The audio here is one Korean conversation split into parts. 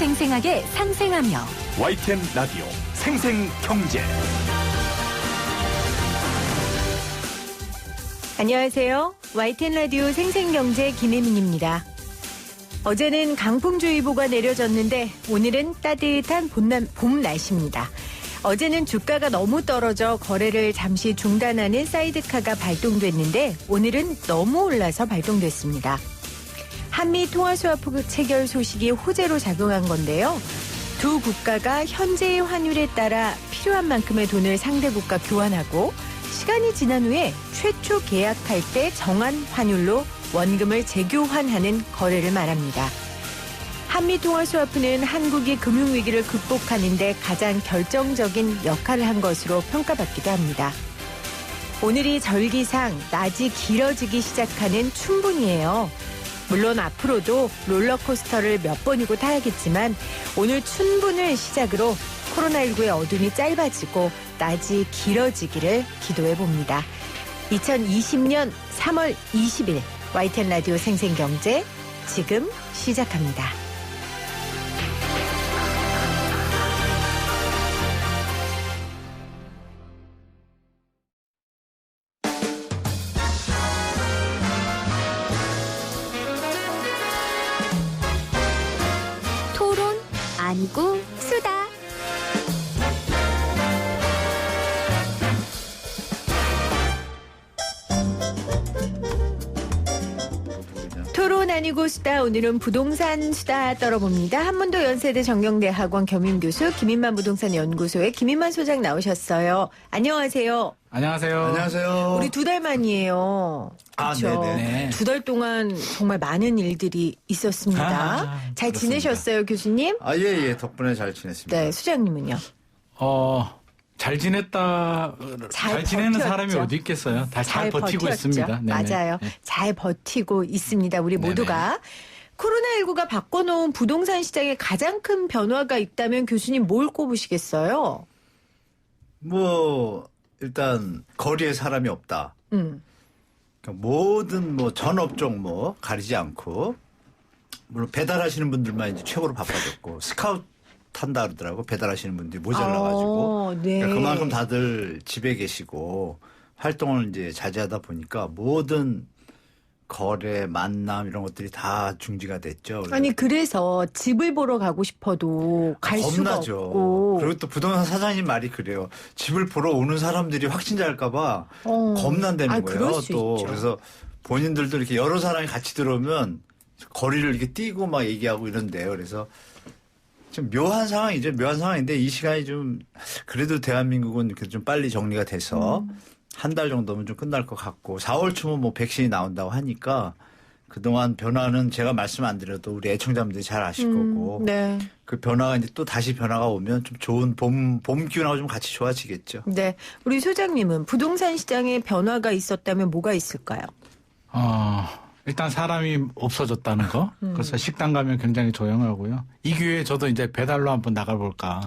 생생하게 상생하며 YTN 라디오 생생경제. 안녕하세요. YTN 라디오 생생경제 김혜민입니다. 어제는 강풍주의보가 내려졌는데 오늘은 따뜻한 봄 날씨입니다. 어제는 주가가 너무 떨어져 거래를 잠시 중단하는 사이드카가 발동됐는데 오늘은 너무 올라서 발동됐습니다. 한미 통화수합 체결 소식이 호재로 작용한 건데요. 두 국가가 현재의 환율에 따라 필요한 만큼의 돈을 상대국과 교환하고 시간이 지난 후에 최초 계약할 때 정한 환율로 원금을 재교환하는 거래를 말합니다. 한미통화수합은 한국이 금융위기를 극복하는 데 가장 결정적인 역할을 한 것으로 평가받기도 합니다. 오늘이 절기상 낮이 길어지기 시작하는 춘분이에요. 물론 앞으로도 롤러코스터를 몇 번이고 타야겠지만 오늘 춘분을 시작으로 코로나19의 어둠이 짧아지고 낮이 길어지기를 기도해봅니다. 2020년 3월 20일 YTN 라디오 생생경제 지금 시작합니다. 토론 아니고 수다. 토론 아니고 수다. 오늘은 부동산 수다 떨어봅니다. 한문도 연세대 정경대학원 겸임교수 김인만 부동산 연구소의 김인만 소장 나오셨어요. 안녕하세요. 안녕하세요. 안녕하세요. 우리 2달 만이에요. 그렇죠. 네네. 2달 동안 정말 많은 일들이 있었습니다. 잘 그렇습니다. 지내셨어요, 교수님? 예. 덕분에 잘 지냈습니다. 네, 수장님은요? 잘 지냈다. 잘 지내는 버텼죠. 사람이 어디 있겠어요? 다 잘 버티고 버텼죠. 있습니다. 네네. 맞아요. 네. 잘 버티고 있습니다. 우리 모두가. 코로나19가 바꿔놓은 부동산 시장에 가장 큰 변화가 있다면 교수님 뭘 꼽으시겠어요? 일단 거리에 사람이 없다. 음. 그러니까 모든 전 업종 가리지 않고 물론 배달하시는 분들만 이제 최고로 바빠졌고 스카우트 탄다 그러더라고. 배달하시는 분들이 모자라가지고. 네. 그러니까 그만큼 다들 집에 계시고 활동을 이제 자제하다 보니까 모든 거래, 만남 이런 것들이 다 중지가 됐죠. 아니 그래서 집을 보러 가고 싶어도 갈 수가 겁나죠. 없고. 그리고 또 부동산 사장님 말이 그래요. 집을 보러 오는 사람들이 확진자일까봐 겁난다는 거예요. 그럴 수 또 있죠. 그래서 본인들도 이렇게 여러 사람이 같이 들어오면 거리를 이렇게 뛰고 막 얘기하고 이런데요. 그래서 좀 묘한 상황이죠. 묘한 상황인데 이 시간이 좀 그래도 대한민국은 이렇게 좀 빨리 정리가 돼서 한 달 정도면 좀 끝날 것 같고 4월 초면 백신이 나온다고 하니까 그동안 변화는 제가 말씀 안 드려도 우리 애청자분들이 잘 아실 거고 네. 그 변화가 이제 또 다시 변화가 오면 좀 좋은 봄 기운하고 좀 같이 좋아지겠죠. 네. 우리 소장님은 부동산 시장에 변화가 있었다면 뭐가 있을까요? 일단 사람이 없어졌다는 거. 그래서 식당 가면 굉장히 조용하고요. 이 기회에 저도 이제 배달로 한번 나가볼까.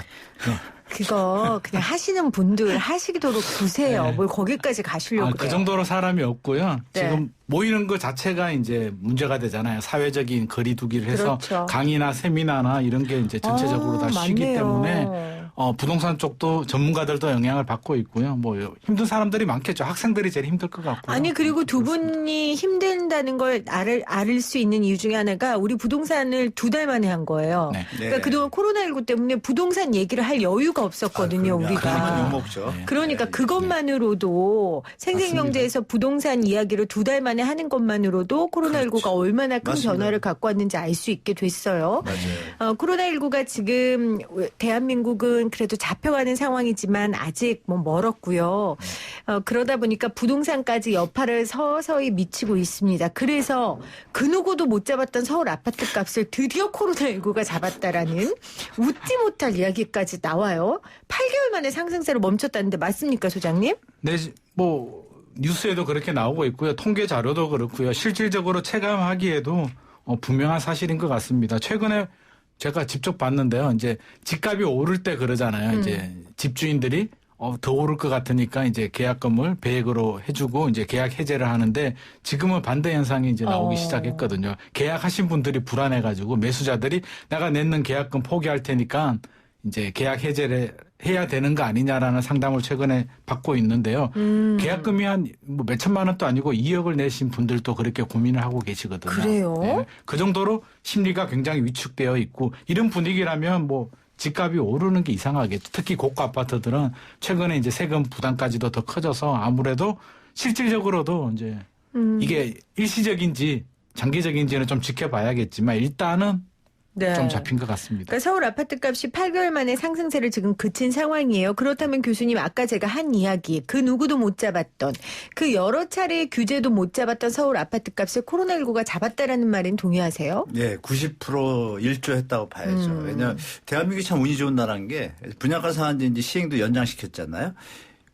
그거 그냥 하시는 분들 하시도록 두세요. 네. 뭘 거기까지 가시려고 그 그래요. 정도로 사람이 없고요. 네. 지금 모이는 것 자체가 이제 문제가 되잖아요. 사회적인 거리두기를 해서 그렇죠. 강의나 세미나나 이런 게 이제 전체적으로 다 쉬기 맞네요. 때문에 부동산 쪽도 전문가들도 영향을 받고 있고요. 힘든 사람들이 많겠죠. 학생들이 제일 힘들 것 같고요. 아니 그리고 두 분이 힘든다는 걸 알 수 있는 이유 중에 하나가 우리 부동산을 2달 만에 한 거예요. 네. 그러니까 그동안 코로나19 때문에 부동산 얘기를 할 여유가 없었거든요. 우리가. 그만큼 욕먹죠. 네. 그러니까 그것만으로도 생생경제에서 부동산 이야기를 2달 만에 하는 것만으로도 코로나19가 그렇죠. 얼마나 큰 맞습니다. 변화를 갖고 왔는지 알 수 있게 됐어요. 맞아요. 코로나19가 지금 대한민국은 그래도 잡혀가는 상황이지만 아직 멀었고요. 그러다 보니까 부동산까지 여파를 서서히 미치고 있습니다. 그래서 그 누구도 못 잡았던 서울 아파트 값을 드디어 코로나19가 잡았다라는 웃지 못할 이야기까지 나와요. 8개월 만에 상승세로 멈췄다는데 맞습니까, 소장님? 네, 뉴스에도 그렇게 나오고 있고요. 통계 자료도 그렇고요. 실질적으로 체감하기에도 분명한 사실인 것 같습니다. 최근에 제가 직접 봤는데요. 이제 집값이 오를 때 그러잖아요. 이제 집주인들이 더 오를 것 같으니까 이제 계약금을 배액으로 해주고 이제 계약 해제를 하는데 지금은 반대 현상이 이제 나오기 시작했거든요. 계약하신 분들이 불안해가지고 매수자들이 내가 냈는 계약금 포기할 테니까 이제 계약 해제를 해야 되는 거 아니냐라는 상담을 최근에 받고 있는데요. 계약금이 한 뭐 몇천만 원도 아니고 2억을 내신 분들도 그렇게 고민을 하고 계시거든요. 그래요? 네. 그 정도로 심리가 굉장히 위축되어 있고 이런 분위기라면 뭐 집값이 오르는 게 이상하겠죠. 특히 고가 아파트들은 최근에 이제 세금 부담까지도 더 커져서 아무래도 실질적으로도 이제 이게 일시적인지 장기적인지는 좀 지켜봐야겠지만 일단은 네. 좀 잡힌 것 같습니다. 그러니까 서울 아파트 값이 8개월 만에 상승세를 지금 그친 상황이에요. 그렇다면 교수님 아까 제가 한 이야기 그 누구도 못 잡았던 그 여러 차례 규제도 못 잡았던 서울 아파트 값을 코로나19가 잡았다라는 말엔 동의하세요? 네, 90% 일조했다고 봐야죠. 왜냐하면 대한민국이 참 운이 좋은 나라인 게 분양가 상한제 이제 시행도 연장시켰잖아요.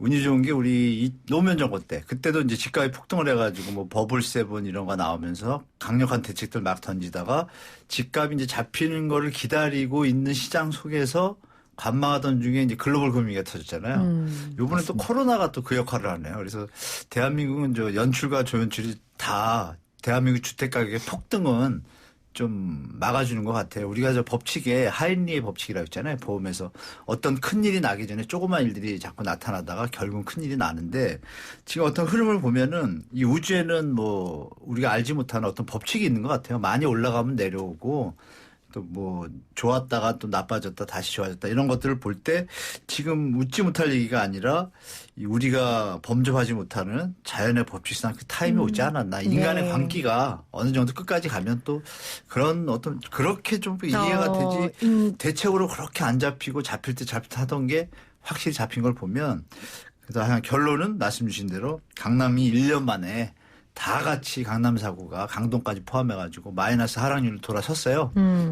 운이 좋은 게 우리 노무현 정권 때 그때도 이제 집값이 폭등을 해가지고 뭐 버블 세븐 이런 거 나오면서 강력한 대책들 막 던지다가 집값이 이제 잡히는 거를 기다리고 있는 시장 속에서 관망하던 중에 이제 글로벌 금융위기가 터졌잖아요. 이번에 또 코로나가 또 그 역할을 하네요. 그래서 대한민국은 저 연출과 조연출이 다 대한민국 주택 가격의 폭등은 좀 막아주는 것 같아요. 우리가 저 법칙에 하인리의 법칙이라고 있잖아요. 보험에서 어떤 큰일이 나기 전에 조그만 일들이 자꾸 나타나다가 결국은 큰일이 나는데 지금 어떤 흐름을 보면은 이 우주에는 뭐 우리가 알지 못하는 어떤 법칙이 있는 것 같아요. 많이 올라가면 내려오고 또 뭐 좋았다가 또 나빠졌다 다시 좋아졌다 이런 것들을 볼 때 지금 웃지 못할 얘기가 아니라 우리가 범접하지 못하는 자연의 법칙상 그 타임이 오지 않았나. 인간의 네. 광기가 어느 정도 끝까지 가면 또 그런 어떤 그렇게 좀 이해가 되지 대책으로 그렇게 안 잡히고 잡힐 때 하던 게 확실히 잡힌 걸 보면 그래서 그냥 결론은 말씀 주신 대로 강남이 1년 만에 다 같이 강남 사고가 강동까지 포함해가지고 마이너스 하락률을 돌아섰어요.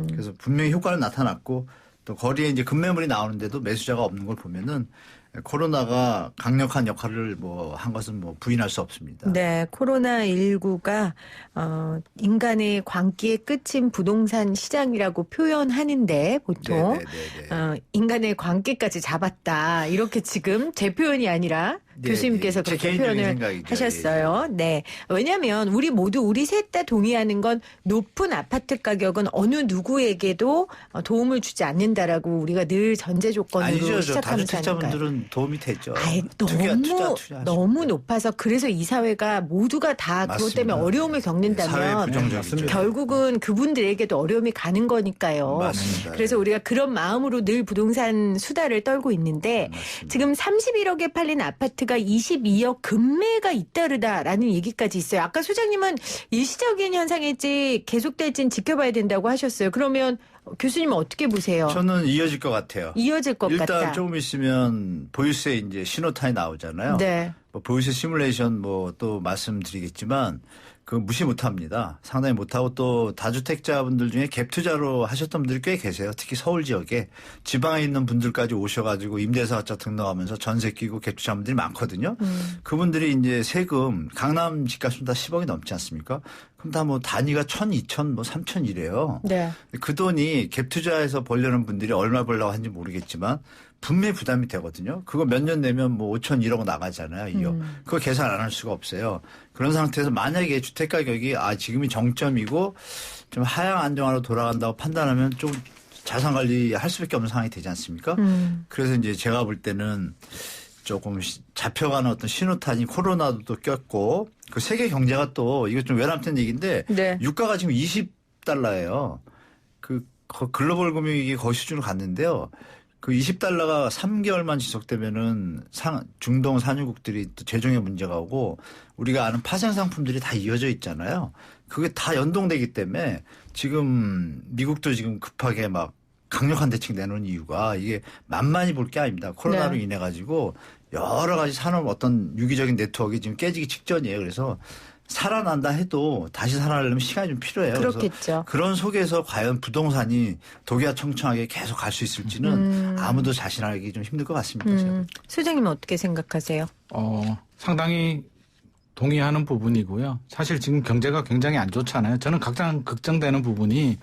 그래서 분명히 효과는 나타났고 또 거리에 이제 급매물이 나오는데도 매수자가 없는 걸 보면은 코로나가 강력한 역할을 뭐 한 것은 뭐 부인할 수 없습니다. 네, 코로나19가 인간의 광기의 끝인 부동산 시장이라고 표현하는데 보통 네네네네. 인간의 광기까지 잡았다 이렇게 지금 제 표현이 아니라 네, 교수님께서 제 그렇게 개인적인 표현을 생각이죠. 하셨어요. 네, 왜냐하면 우리 모두 우리 셋 다 동의하는 건 높은 아파트 가격은 어느 누구에게도 도움을 주지 않는다라고 우리가 늘 전제 조건으로 아니죠. 시작하면서 하니까요. 다주택자분들은 도움이 되죠. 아이, 너무 높아서 그래서 이 사회가 모두가 다 그것 때문에 맞습니다. 어려움을 사회 겪는다면 부정적이죠. 결국은 그분들에게도 어려움이 가는 거니까요. 맞습니다. 그래서 우리가 그런 마음으로 늘 부동산 수다를 떨고 있는데 맞습니다. 지금 31억에 팔린 아파트가 22억 급매가 잇따르다라는 얘기까지 있어요. 아까 소장님은 일시적인 현상일지 계속될지는 지켜봐야 된다고 하셨어요. 그러면 교수님은 어떻게 보세요? 저는 이어질 것 같아요. 이어질 것 일단 같다. 조금 있으면 보유세 이제 신호탄이 나오잖아요. 네. 뭐 보유세 시뮬레이션 뭐 또 말씀드리겠지만 그 무시 못합니다. 상당히 못하고 또 다주택자분들 중에 갭 투자로 하셨던 분들이 꽤 계세요. 특히 서울 지역에 지방에 있는 분들까지 오셔가지고 임대사업자 등록하면서 전세 끼고 갭 투자분들이 많거든요. 그분들이 이제 세금 강남 집값은 다 10억이 넘지 않습니까? 그럼 다 뭐 단위가 1,000, 2,000, 뭐 3,000 이래요. 네. 그 돈이 갭 투자해서 벌려는 분들이 얼마 벌려고 하는지 모르겠지만 분명히 부담이 되거든요. 그거 몇 년 내면 뭐 5천 1억 나가잖아요. 2억. 그거 계산 안 할 수가 없어요. 그런 상태에서 만약에 주택 가격이 지금이 정점이고 좀 하향 안정화로 돌아간다고 판단하면 좀 자산 관리 할 수밖에 없는 상황이 되지 않습니까? 그래서 이제 제가 볼 때는 조금 잡혀가는 어떤 신호탄이 코로나도 또 꼈고 그 세계 경제가 또 이거 좀 외람된 얘기인데 네. 유가가 지금 20달러예요. 그 글로벌 금융위기 거의 수준으로 갔는데요. 그 20달러가 3개월만 지속되면은 중동 산유국들이 또 재정에 문제가 오고 우리가 아는 파생 상품들이 다 이어져 있잖아요. 그게 다 연동되기 때문에 지금 미국도 지금 급하게 막 강력한 대책 내놓은 이유가 이게 만만히 볼 게 아닙니다. 코로나로 네. 인해 가지고 여러 가지 산업 어떤 유기적인 네트워크가 지금 깨지기 직전이에요. 그래서 살아난다 해도 다시 살아나려면 시간이 좀 필요해요. 그렇겠죠. 그래서 그런 속에서 과연 부동산이 독야청청하게 계속 갈 수 있을지는 아무도 자신하기 좀 힘들 것 같습니다. 제가. 소장님은 어떻게 생각하세요? 상당히 동의하는 부분이고요. 사실 지금 경제가 굉장히 안 좋잖아요. 저는 가장 걱정되는 부분이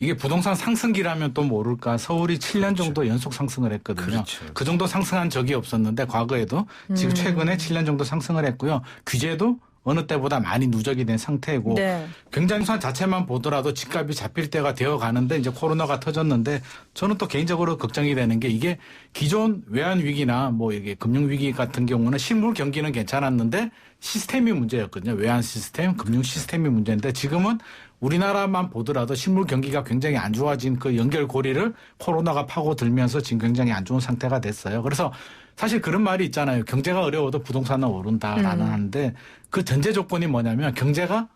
이게 부동산 상승기라면 또 모를까 서울이 7년 정도 연속 상승을 했거든요. 그렇죠. 그 정도 상승한 적이 없었는데 과거에도 지금 최근에 7년 정도 상승을 했고요. 규제도 어느 때보다 많이 누적이 된 상태이고 네. 굉장히 부동산 자체만 보더라도 집값이 잡힐 때가 되어 가는데 이제 코로나가 터졌는데 저는 또 개인적으로 걱정이 되는 게 이게 기존 외환 위기나 뭐 이게 금융 위기 같은 경우는 실물 경기는 괜찮았는데 시스템이 문제였거든요. 외환 시스템, 금융 시스템이 문제인데 지금은 우리나라만 보더라도 실물 경기가 굉장히 안 좋아진 그 연결고리를 코로나가 파고들면서 지금 굉장히 안 좋은 상태가 됐어요. 그래서 사실 그런 말이 있잖아요. 경제가 어려워도 부동산은 오른다라는 하는데 그 전제 조건이 뭐냐면 경제가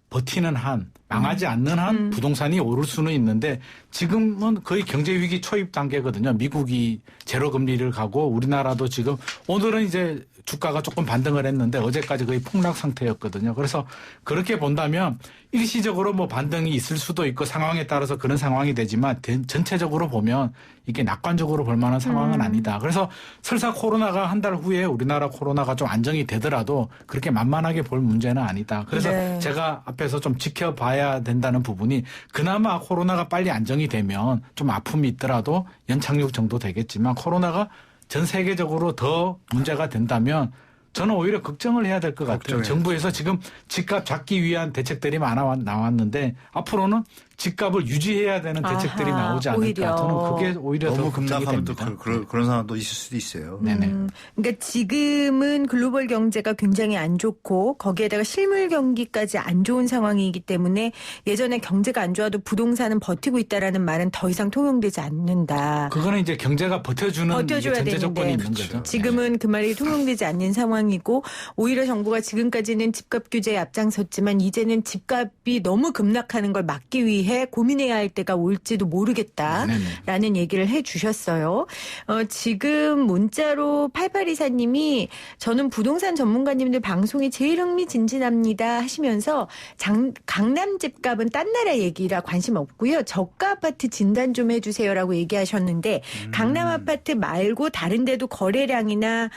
버티는 한, 망하지 않는 한 부동산이 오를 수는 있는데 지금은 거의 경제 위기 초입 단계거든요. 미국이 제로 금리를 가고 우리나라도 지금 오늘은 이제 주가가 조금 반등을 했는데 어제까지 거의 폭락 상태였거든요. 그래서 그렇게 본다면 일시적으로 뭐 반등이 있을 수도 있고 상황에 따라서 그런 상황이 되지만 전체적으로 보면 이게 낙관적으로 볼 만한 상황은 아니다. 그래서 설사 코로나가 한 달 후에 우리나라 코로나가 좀 안정이 되더라도 그렇게 만만하게 볼 문제는 아니다. 그래서 네. 제가 앞에서 좀 지켜봐야 된다는 부분이 그나마 코로나가 빨리 안정이 되면 좀 아픔이 있더라도 연착륙 정도 되겠지만 코로나가 전 세계적으로 더 문제가 된다면 저는 오히려 걱정을 해야 될 것 같아요. 걱정해요. 정부에서 지금 집값 잡기 위한 대책들이 나왔는데 앞으로는 집값을 유지해야 되는 대책들이 아하, 나오지 않을까. 오히려. 저는 그게 오히려 더 너무 걱정이 급락하면 또 됩니다. 그런 상황도 있을 수도 있어요. 네네. 그러니까 지금은 글로벌 경제가 굉장히 안 좋고 거기에다가 실물 경기까지 안 좋은 상황이기 때문에 예전에 경제가 안 좋아도 부동산은 버티고 있다라는 말은 더 이상 통용되지 않는다. 그거는 이제 경제가 버텨주는 버텨줘야 전제 되는데. 조건이 있는 그렇죠. 거죠. 지금은 그 말이 통용되지 않는 상황이고 오히려 정부가 지금까지는 집값 규제에 앞장섰지만 이제는 집값이 너무 급락하는 걸 막기 위해 고민해야 할 때가 올지도 모르겠다라는 얘기를 해 주셨어요. 지금 문자로 8824님이 저는 부동산 전문가님들 방송이 제일 흥미진진합니다 하시면서 강남 집값은 딴 나라 얘기라 관심 없고요. 저가 아파트 진단 좀 해주세요라고 얘기하셨는데 강남 아파트 말고 다른 데도 거래량이나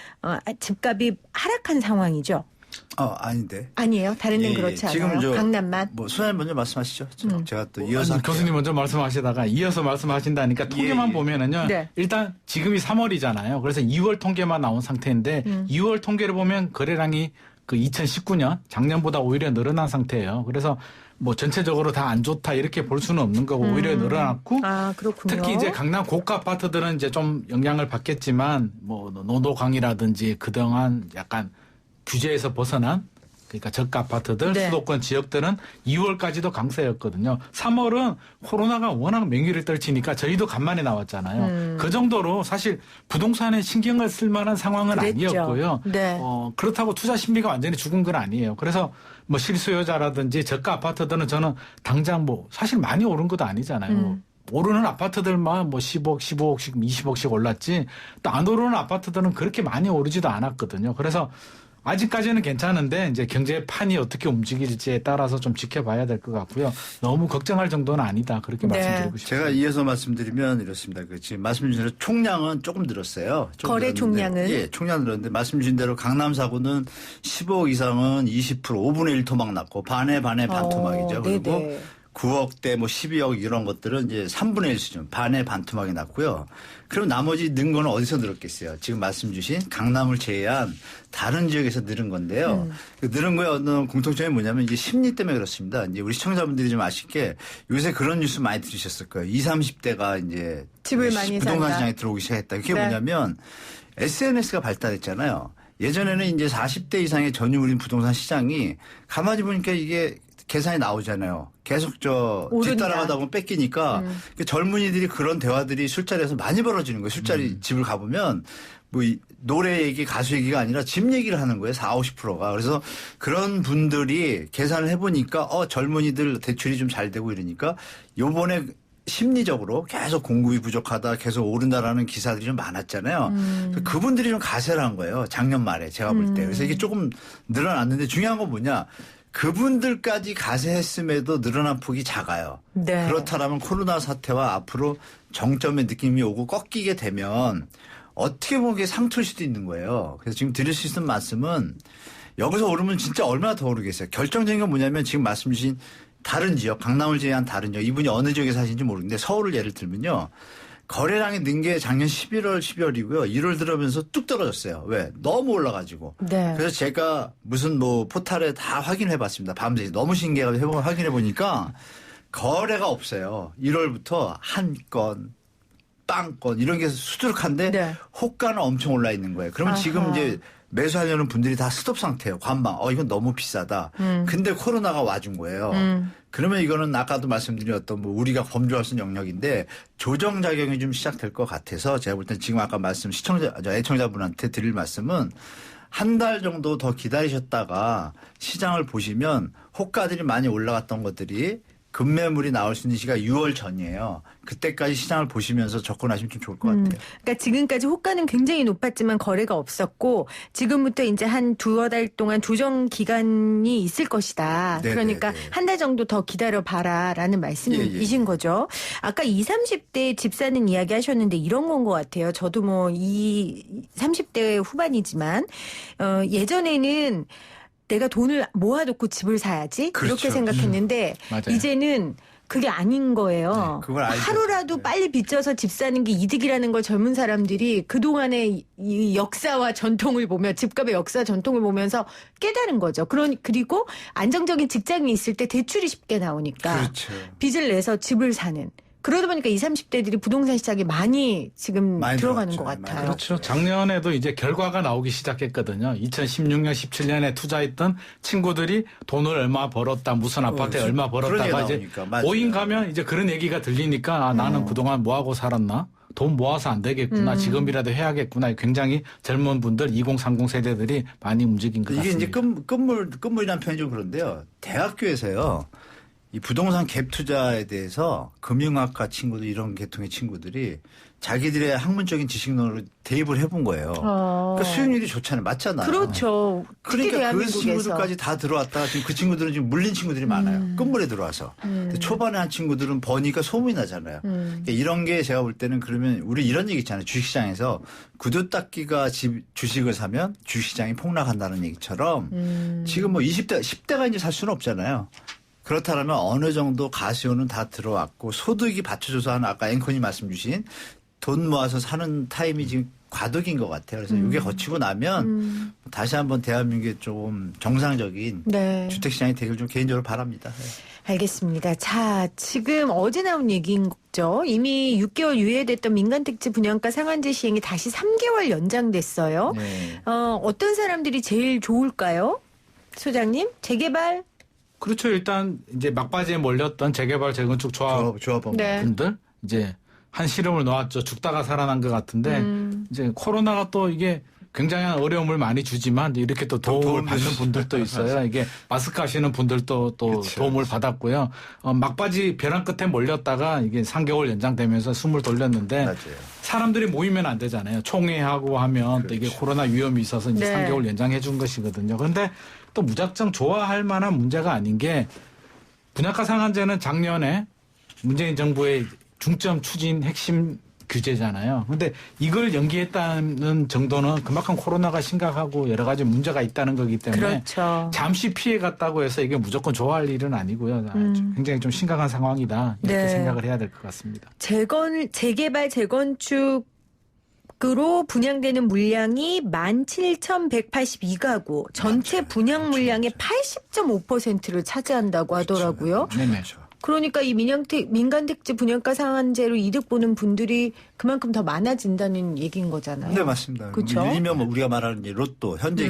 집값이 하락한 상황이죠. 아닌데. 아니에요. 다른 데는 예, 그렇지 지금 않아요. 강남만. 뭐 소장님 먼저 말씀하시죠. 제가 또 이어서 아니, 교수님 먼저 말씀하시다가 이어서 말씀하신다니까 통계만 예. 보면은요. 네. 일단 지금이 3월이잖아요. 그래서 2월 통계만 나온 상태인데 2월 통계를 보면 거래량이 그 2019년 작년보다 오히려 늘어난 상태예요. 그래서 뭐 전체적으로 다 안 좋다 이렇게 볼 수는 없는 거고 오히려 늘어났고 아, 그렇군요. 특히 이제 강남 고가 아파트들은 이제 좀 영향을 받겠지만 뭐 노도강이라든지 그동안 약간 규제에서 벗어난 그러니까 저가 아파트들 네. 수도권 지역들은 2월까지도 강세였거든요. 3월은 코로나가 워낙 맹위를 떨치니까 저희도 간만에 나왔잖아요. 그 정도로 사실 부동산에 신경을 쓸 만한 상황은 그랬죠. 아니었고요. 네. 그렇다고 투자 심리가 완전히 죽은 건 아니에요. 그래서 뭐 실수요자라든지 저가 아파트들은 저는 당장 뭐 사실 많이 오른 것도 아니잖아요. 오르는 아파트들만 뭐 10억, 15억씩, 20억씩 올랐지 또 안 오르는 아파트들은 그렇게 많이 오르지도 않았거든요. 그래서 아직까지는 괜찮은데 이제 경제판이 어떻게 움직일지에 따라서 좀 지켜봐야 될 것 같고요. 너무 걱정할 정도는 아니다. 그렇게 네. 말씀드리고 싶습니다. 제가 이어서 말씀드리면 이렇습니다. 지금 말씀 주신 대로 총량은 조금 늘었어요. 조금 거래 늘었는데, 총량은? 예, 총량 늘었는데 말씀 주신 대로 강남 사구는 15억 이상은 20% 5분의 1 토막 났고 반에 반 토막이죠. 그리고 네네. 9억대 뭐 12억 이런 것들은 이제 3분의 1 수준 반에 반 토막이 났고요. 그럼 나머지 는 거는 어디서 늘었겠어요? 지금 말씀 주신 강남을 제외한 다른 지역에서 늘은 건데요. 그 늘은 거에 어떤 공통점이 뭐냐면 이게 심리 때문에 그렇습니다. 이제 우리 시청자분들이 좀 아실 게 요새 그런 뉴스 많이 들으셨을 거예요. 20, 30대가 이제 집을 많이 부동산 산다. 시장에 들어오기 시작했다. 그게 네. 뭐냐면 SNS가 발달했잖아요. 예전에는 이제 40대 이상의 전유물인 부동산 시장이 가만히 보니까 이게 계산이 나오잖아요. 계속 오른다. 뒤따라가다 보면 뺏기니까 젊은이들이 그런 대화들이 술자리에서 많이 벌어지는 거예요. 술자리 집을 가보면 뭐 노래 얘기, 가수 얘기가 아니라 집 얘기를 하는 거예요. 40, 50%가. 그래서 그런 분들이 계산을 해보니까 젊은이들 대출이 좀 잘 되고 이러니까 요번에 심리적으로 계속 공급이 부족하다, 계속 오른다라는 기사들이 좀 많았잖아요. 그분들이 좀 가세를 한 거예요. 작년 말에 제가 볼 때. 그래서 이게 조금 늘어났는데 중요한 건 뭐냐. 그분들까지 가세했음에도 늘어난 폭이 작아요. 네. 그렇다라면 코로나 사태와 앞으로 정점의 느낌이 오고 꺾이게 되면 어떻게 보면 그게 상투일 수도 있는 거예요. 그래서 지금 드릴 수 있는 말씀은 여기서 오르면 진짜 얼마나 더 오르겠어요. 결정적인 건 뭐냐면 지금 말씀 주신 다른 지역, 강남을 제외한 다른 지역, 이분이 어느 지역에 사시는지 모르겠는데 서울을 예를 들면요. 거래량이 는 게 작년 11월, 12월이고요. 1월 들어오면서 뚝 떨어졌어요. 왜? 너무 올라가지고. 네. 그래서 제가 무슨 뭐 포탈에 다 확인해 봤습니다. 밤새 너무 신기해가지고 확인해 보니까 거래가 없어요. 1월부터 한 건, 빵건 이런 게 수두룩한데 네. 호가는 엄청 올라 있는 거예요. 그러면 아하. 지금 이제 매수하려는 분들이 다 스톱 상태예요. 관망. 이건 너무 비싸다. 근데 코로나가 와준 거예요. 그러면 이거는 아까도 말씀드렸던 뭐 우리가 범주할 수 있는 영역인데 조정 작용이 좀 시작될 것 같아서 제가 볼 땐 지금 아까 말씀 애청자분한테 드릴 말씀은 한 달 정도 더 기다리셨다가 시장을 보시면 호가들이 많이 올라갔던 것들이 급매물이 나올 수 있는 시기가 6월 전이에요. 그때까지 시장을 보시면서 접근하시면 좀 좋을 것 같아요. 그러니까 지금까지 호가는 굉장히 높았지만 거래가 없었고 지금부터 이제 한 두어 달 동안 조정 기간이 있을 것이다. 네네네. 그러니까 한 달 정도 더 기다려봐라라는 말씀이신 거죠. 아까 20, 30대 집 사는 이야기 하셨는데 이런 건 것 같아요. 저도 뭐 30대 후반이지만 예전에는 내가 돈을 모아놓고 집을 사야지 그렇죠. 이렇게 생각했는데 맞아요. 이제는 그게 아닌 거예요. 네, 그걸 알죠. 하루라도 네. 빨리 빚져서 집 사는 게 이득이라는 걸 젊은 사람들이 그동안의 이 역사와 전통을 보며 집값의 역사 전통을 보면서 깨달은 거죠. 그리고 안정적인 직장이 있을 때 대출이 쉽게 나오니까 그렇죠. 빚을 내서 집을 사는. 그러다 보니까 20, 30대들이 부동산 시장에 많이 지금 많이 들어가는 들어갔죠. 것 많이 같아요. 그렇죠. 작년에도 이제 결과가 나오기 시작했거든요. 2016년, 17년에 투자했던 친구들이 돈을 얼마 벌었다, 무슨 아파트에 얼마 그런 벌었다가 얘기가 이제 나오니까. 맞아요. 모임 가면 이제 그런 얘기가 들리니까 나는 그동안 뭐하고 살았나? 돈 모아서 안 되겠구나. 지금이라도 해야겠구나. 굉장히 젊은 분들 2030 세대들이 많이 움직인 것 이게 같습니다. 이제 끝물이라는 표현이 좀 그런데요. 대학교에서요. 이 부동산 갭 투자에 대해서 금융학과 친구들 이런 계통의 친구들이 자기들의 학문적인 지식론으로 대입을 해본 거예요. 그러니까 수익률이 좋잖아요. 맞잖아요. 그렇죠. 특히 그러니까 그 대한민국에서. 친구들까지 다 들어왔다가 지금 그 친구들은 지금 물린 친구들이 많아요. 끝물에 들어와서. 근데 초반에 한 친구들은 버니까 소문이 나잖아요. 그러니까 이런 게 제가 볼 때는 그러면 우리 이런 얘기 있잖아요. 주식시장에서 구두 닦기가 주식을 사면 주식시장이 폭락한다는 얘기처럼 지금 뭐 20대, 10대가 이제 살 수는 없잖아요. 그렇다면 어느 정도 가시오는 다 들어왔고 소득이 받쳐줘서 하는 아까 앵커님 말씀 주신 돈 모아서 사는 타임이 지금 과도기인 것 같아요. 그래서 이게 거치고 나면 다시 한번 대한민국의 좀 정상적인 네. 주택시장이 되길 좀 개인적으로 바랍니다. 알겠습니다. 자, 지금 어제 나온 얘기인 거죠. 이미 6개월 유예됐던 민간택지 분양가 상한제 시행이 다시 3개월 연장됐어요. 네. 어떤 사람들이 제일 좋을까요? 소장님, 재개발? 그렇죠. 일단 이제 막바지에 몰렸던 재개발 재건축 조합원. 네. 분들 이제 한 시름을 놓았죠. 죽다가 살아난 것 같은데 이제 코로나가 또 이게 굉장한 어려움을 많이 주지만 이렇게 또 도움을 받는 분들도 있어요. 이게 마스크 하시는 분들도 또 그렇죠. 도움을 받았고요. 막바지 벼랑 끝에 몰렸다가 이게 3개월 연장되면서 숨을 돌렸는데 맞아요. 사람들이 모이면 안 되잖아요. 총회하고 하면 또 이게 그렇죠. 코로나 위험이 있어서 이제 네. 3개월 연장해 준 것이거든요. 그런데 또 무작정 좋아할 만한 문제가 아닌 게 분양가 상한제는 작년에 문재인 정부의 중점 추진 핵심 규제잖아요. 그런데 이걸 연기했다는 정도는 그만큼 코로나가 심각하고 여러 가지 문제가 있다는 거기 때문에 그렇죠. 잠시 피해 갔다고 해서 이게 무조건 좋아할 일은 아니고요. 굉장히 좀 심각한 상황이다. 이렇게 네. 생각을 해야 될 것 같습니다. 재개발, 재건축 으로 분양되는 물량이 17,182가구, 전체 분양 물량의 80.5%를 차지한다고 하더라고요. 네네. 그러니까 이 민간택지 분양가 상한제로 이득 보는 분들이 그만큼 더 많아진다는 얘기인 거잖아요. 네, 맞습니다. 그렇죠? 일면 뭐 우리가 말하는 이제 로또 현재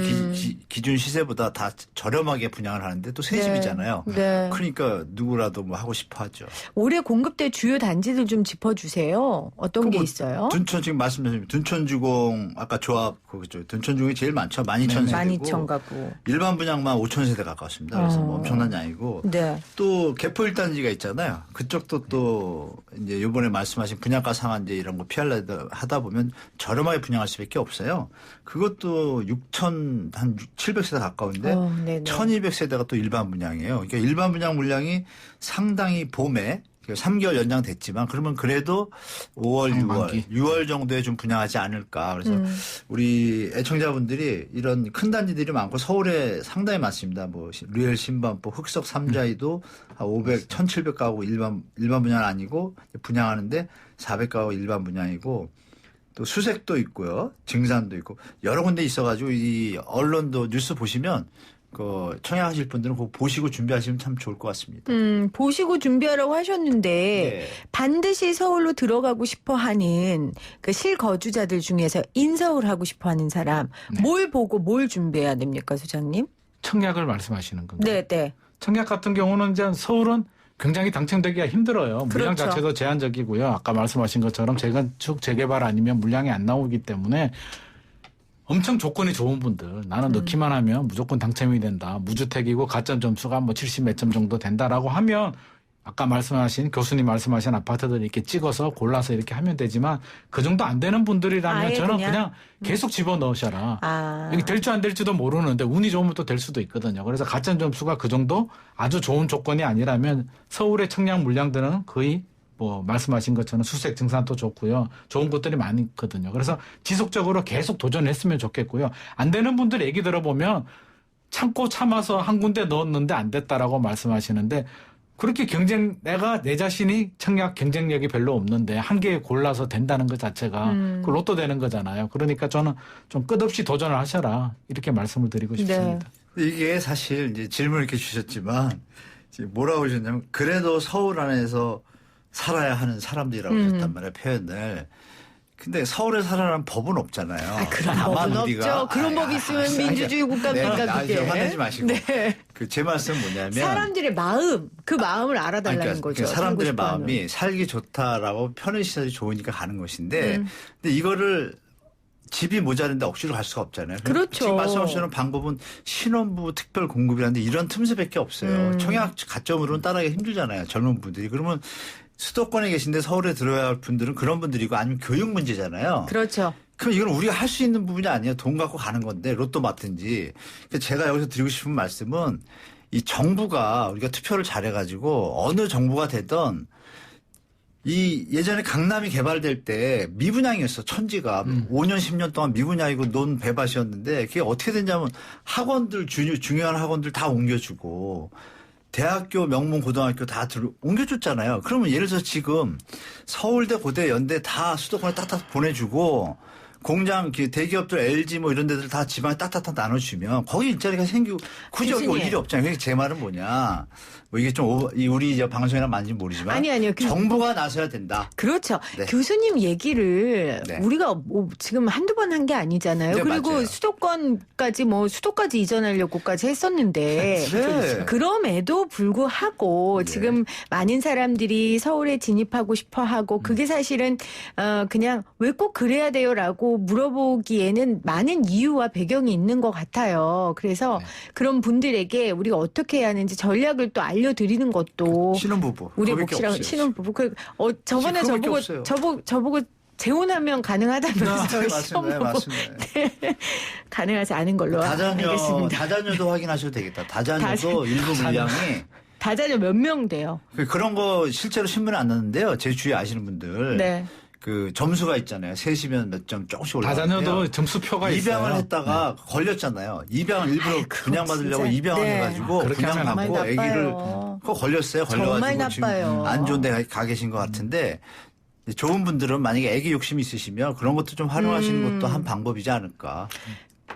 기준 시세보다 다 저렴하게 분양을 하는데 또 새 네. 집이잖아요. 네. 그러니까 누구라도 뭐 하고 싶어 하죠. 올해 공급될 주요 단지들 좀 짚어주세요. 어떤 게 뭐 있어요? 둔촌 지금 말씀하신 둔촌주공 아까 조합 그거죠. 둔촌주공이 제일 많죠. 12,000세대고 12,000가구. 일반 분양만 5,000세대 가까웠습니다. 그래서 뭐 엄청난 양이고 네. 또 개포 1단지가 있잖아요. 그쪽도 또 이제 이번에 말씀하신 분양가 상한제 이런 거 피하려다 하다 보면 저렴하게 분양할 수밖에 없어요. 그것도 6,700세대 가까운데 네네. 1,200세대가 또 일반 분양이에요. 그러니까 일반 분양 물량이 상당히 봄에 3개월 연장됐지만 그러면 그래도 5월, 6월, 상반기. 6월 정도에 좀 분양하지 않을까. 그래서 우리 애청자분들이 이런 큰 단지들이 많고 서울에 상당히 많습니다. 뭐 리엘 신반포, 흑석 3자이도 500, 1,700가구 일반 분양은 아니고 분양하는데 400가구 일반 분양이고 또 수색도 있고요. 증산도 있고 여러 군데 있어가지고 이 언론도 뉴스 보시면 그 청약하실 분들은 그거 보시고 준비하시면 참 좋을 것 같습니다. 보시고 준비하라고 하셨는데 네. 반드시 서울로 들어가고 싶어 하는 그 실거주자들 중에서 인서울 하고 싶어 하는 사람 뭘 보고 뭘 준비해야 됩니까, 소장님? 청약을 말씀하시는 건가요? 네. 청약 같은 경우는 이제 서울은 굉장히 당첨되기가 힘들어요. 물량 그렇죠. 자체도 제한적이고요. 아까 말씀하신 것처럼 재건축 재개발 아니면 물량이 안 나오기 때문에 엄청 조건이 좋은 분들 나는 넣기만 하면 무조건 당첨이 된다. 무주택이고 가점 점수가 뭐 70 몇 점 정도 된다라고 하면 아까 말씀하신 교수님 말씀하신 아파트들 이렇게 찍어서 골라서 이렇게 하면 되지만 그 정도 안 되는 분들이라면 아예 저는 그냥? 그냥 계속 집어넣으셔라. 이게 될지 안 될지도 모르는데 운이 좋으면 또 될 수도 있거든요. 그래서 가점 점수가 그 정도 아주 좋은 조건이 아니라면 서울의 청약 물량들은 거의 뭐 말씀하신 것처럼 수색 증산도 좋고요. 좋은 곳들이 많거든요. 그래서 지속적으로 계속 도전했으면 좋겠고요. 안 되는 분들 얘기 들어보면 참고 참아서 한 군데 넣었는데 안 됐다라고 말씀하시는데 그렇게 내가 내 자신이 청약 경쟁력이 별로 없는데 한 개 골라서 된다는 것 자체가 그 로또 되는 거잖아요. 그러니까 저는 좀 끝없이 도전을 하셔라. 이렇게 말씀을 드리고 싶습니다. 이게 사실 이제 질문을 이렇게 주셨지만 지금 뭐라고 하셨냐면 그래도 서울 안에서 살아야 하는 사람들이라고 하셨단 말이에요. 표현을. 근데 서울에 살아라는 법은 없잖아요. 그런 다만 법은 우리가 없죠. 그런 법이 있으면 민주주의 국가입니까, 그게. 화내지 마시고. 네. 그 제 말씀은 뭐냐면 사람들의 마음, 그 마음을 알아달라는 거죠. 사람들의 살고 싶어 하는. 마음이 살기 좋다라고 편의시설이 좋으니까 가는 것인데 근데 이거를 집이 모자른데 억지로 갈 수가 없잖아요. 그렇죠. 지금 말씀하시는 방법은 신혼부부 특별 공급이라는데 이런 틈새밖에 없어요. 청약 가점으로는 따라가기 힘들잖아요. 젊은 분들이. 그러면 수도권에 계신데 서울에 들어야 할 분들은 그런 분들이고 아니면 교육 문제잖아요. 그렇죠. 그럼 이건 우리가 할 수 있는 부분이 아니에요. 돈 갖고 가는 건데 로또 맞든지. 제가 여기서 드리고 싶은 말씀은 이 정부가 우리가 투표를 잘해가지고 어느 정부가 되던 이 예전에 강남이 개발될 때 미분양이었어. 천지가 5년 10년 동안 미분양이고 논 배밭이었는데 그게 어떻게 됐냐면 학원들 중요한 학원들 다 옮겨주고 대학교 명문 고등학교 다 옮겨줬잖아요. 그러면 예를 들어서 지금 서울대 고대 연대 다 수도권에 딱딱 보내주고 공장 대기업들 LG 뭐 이런 데들 다 지방에 딱딱딱 나눠주면 거기 일자리가 생기고 굳이 여기 올 일이 없잖아요. 그러니까 제 말은 뭐냐. 뭐 이게 좀 우리 이제 방송이나 맞는지 모르지만 아니요. 정부가 나서야 된다. 그렇죠. 네. 교수님 얘기를 네. 우리가 뭐 지금 한두 번 한 게 아니잖아요. 네, 그리고 맞아요. 수도까지 이전하려고까지 했었는데 네. 그럼에도 불구하고 네. 지금 많은 사람들이 서울에 진입하고 싶어 하고 그게 사실은 그냥 왜 꼭 그래야 돼요라고 물어보기에는 많은 이유와 배경이 있는 것 같아요. 그래서 네. 그런 분들에게 우리가 어떻게 해야 하는지 전략을 또 알려드리는 것도 신혼부부. 우리 그거밖에 몫이랑 없어요. 신혼부부. 저번에 그거밖에 없어요. 저보고 재혼하면 가능하다면서요. 네, 맞습니다. 네, 시험보고. 맞습니다. 가능하지 않은 걸로 알겠습니다. 다자녀도 확인하셔도 되겠다. 다자녀도 일부 물량이 다자녀 몇 명 돼요? 그런 거 실제로 신문에 안 났는데요. 제 주위에 아시는 분들. 네. 그 점수가 있잖아요. 셋이면 몇 점 조금씩 올라가는데요. 다자녀도 점수표가 있어요. 입양을 했다가 걸렸잖아요. 입양을 일부러 그거 분양받으려고 진짜. 입양을 네. 해가지고 그렇게 하면 정말 분양받고 아기를 나빠요. 그거 걸렸어요. 정말 걸려가지고 지금 나빠요. 안 좋은 데 가 계신 것 같은데 좋은 분들은 만약에 아기 욕심이 있으시면 그런 것도 좀 활용하시는 것도 한 방법이지 않을까.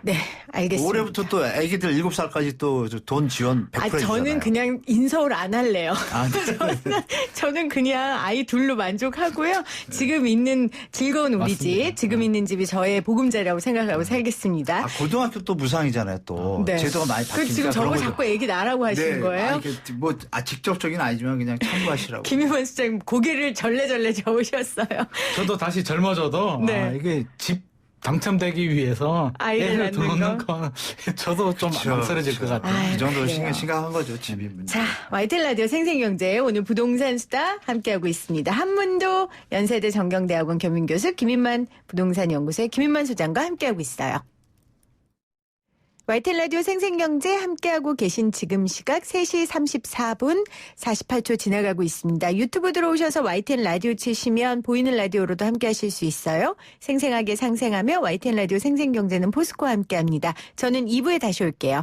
네, 알겠습니다. 올해부터 또 아기들 7살까지 또 돈 지원 100% 해주잖아요. 저는 그냥 인서울 안 할래요. 아, 저는 그냥 아이 둘로 만족하고요. 지금 있는 즐거운 우리 맞습니다. 집, 지금 있는 집이 저의 보금자리라고 생각하고 살겠습니다. 아, 고등학교 또 무상이잖아요. 또 네. 제도가 많이 그 바뀌니까 지금 저거 그런 거 자꾸 얘기 나라고 하시는 네. 거예요? 아니, 직접적인 아니지만 그냥 참고하시라고. 김희원 수장님 고개를 절레절레 저으셨어요. 저도 다시 젊어져도 네. 이게 집 당첨되기 위해서 아이를 애를 낳는 낳는 건 저도 좀 망설여질 것 같아요. 아유, 그 정도로 그래요. 심각한 거죠. 집이 문제. 자, YTN 라디오 생생경제 오늘 부동산 수다 함께하고 있습니다. 한문도 연세대 정경대학원 겸임교수 김인만 부동산연구소의 김인만 소장과 함께하고 있어요. YTN 라디오 생생경제 함께하고 계신 지금 시각 3시 34분 48초 지나가고 있습니다. 유튜브 들어오셔서 YTN 라디오 치시면 보이는 라디오로도 함께하실 수 있어요. 생생하게 상생하며 YTN 라디오 생생경제는 포스코와 함께합니다. 저는 2부에 다시 올게요.